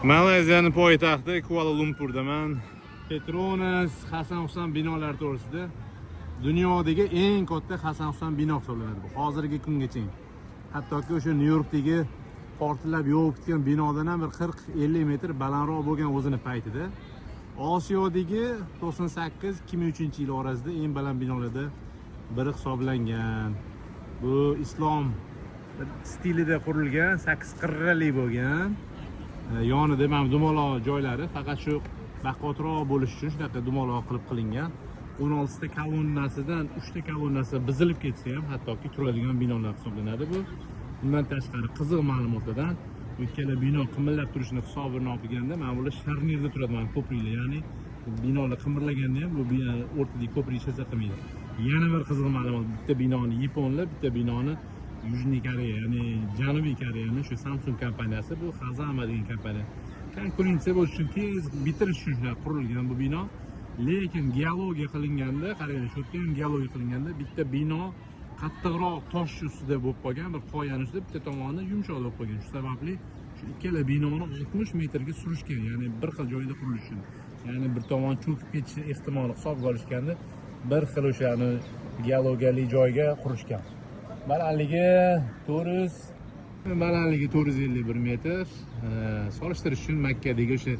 Malayziyaning poytaxti Kuala Lumpurdaman. Petronas Hasan Husan binolar to'g'risida dunyodagi eng katta Hasan Husan bino hisoblanadi bu. Hozirgi kungacha. Hattoki o'sha Nyu-Yorkdagi portlab yovib ketgan binodan ham bir 40-50 metr balandroq bo'lgan o'zini paytida. Osiyodagi 98-2003 yil orasida eng baland binolarda biri hisoblangan. Bu islom stilida qurilgan, 8 qirrali bo'lgan. Yonida ham dumaloq joylari, faqat shu baqotroq bo'lish uchun shunaqa dumaloq qilib qilingan. 16 ta kolonnasidan 3 ta kolonnasi buzilib ketsa ham hattoki turadigan binolar hisoblanadi bu. Bundan tashqari qiziq ma'lumotlardan ikkala bino qimillab turishini hisobini olganda mana bular sharnirda turadi, mana ko'priklar, ya'ni binolar qimirlaganda ham bu o'rtadagi ko'prik hech qilmaydi. Yana bir qiziq ma'lumot, bitta binoni yaponlar, bitta binoni Yujniy Koreya, ya'ni Janubiy Koreyaning shu Samsung kompaniyasi, bu Hazama degan kompaniya. Konkurensiya bo'lish uchun tez bitirish uchun qurilgan bu bino. Lekin geologiya qilinganda, qarang, shu yerda ham geologiya qilinganda bitta bino qattiqroq tosh ustida bo'lib qolgan, bir qoyaning ustida, bitta tomoni yumshoq bo'lib qolgan. Shu sababli shu ikkala binoni 60 metrga surishgan, ya'ni bir xil joyda qurilishi uchun. Ya'ni bir tomon cho'kib ketishi ehtimoli hisobga olishganda bir xil o'shani geologiyali joyga qurishgan. Balandligi 451 metr. Solishtirish uchun Makkadagi o'sha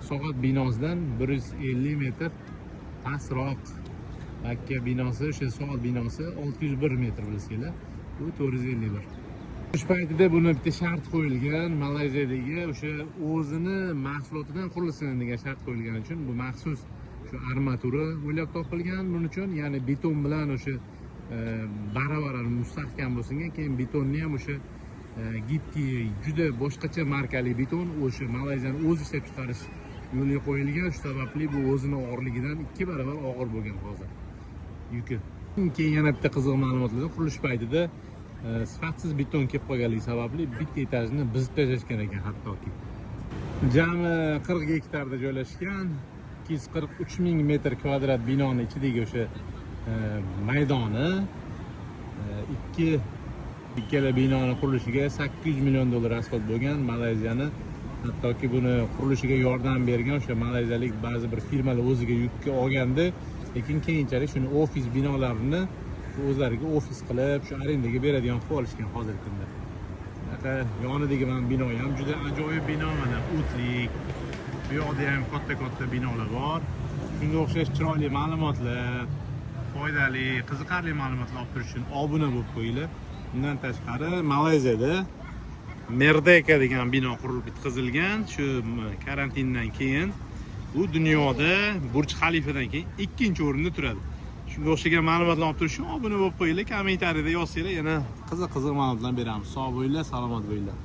soat binosidan 150 metr pastroq. Makka binosi, o'sha soat binosi 601 metr bo'lsa, bu 451. Shu paytida buni bitta shart qo'yilgan, Malayziyadagi o'sha o'zini mahsulotidan qurilsin degan shart qo'yilgani uchun bu maxsus shu armatura o'ylab topilgan buning uchun, ya'ni beton bilan o'sha baravar mustahkam bo'lsingan, keyin betonni ham o'sha gibki juda boshqacha markali beton o'sha Malayziyaning o'z ishlab chiqarish yo'liga qo'yilgan. Shu sababli bu o'zini og'irligidan 2 barobar og'ir bo'lgan hozir yuki. Keyin yana bitta qiziq ma'lumotlar, qurilish paytida sifatsiz beton kelib qolganligi sababli bitta etajni buzib tashlashgan ekan hattoki. Jami 40 gektarda joylashgan 243 ming metr kvadrat binoni ichidagi o'sha maydoni ikkala binoni qurilishiga 800 million dollar rasxod bo'lgan. Malayziyani hattoki buni qurilishiga yordam bergan o'sha malayziyalik ba'zi bir firmalar o'ziga yukka olgandi, lekin keyinchalik shuni ofis binolarini o'zlariga ofis qilib shu arendaga beradigan qilib olishgan hozirgi kunda. Yonidagi mana bino ham juda ajoyib bino, mana o'tlik. Bu yoqda ham katta binolar bor. Shunga o'xshash chiroyli ma'lumotlar, foydali, qiziqarli ma'lumotlar olib turish uchun obuna bo'lib qo'yinglar. Bundan tashqari Malayziyada Merdeka degan bino qurilib bitkazilgan. Shu karantindan keyin bu dunyoda Burj Xalifadan keyin ikkinchi o'rinda turadi. Shunga o'xshagan ma'lumotlar olib turish uchun obuna bo'lib qo'yinglar, kommentariyada yozsanglar yana qiziq ma'lumotlar beramiz. Sog' bo'linglar, salomat bo'linglar.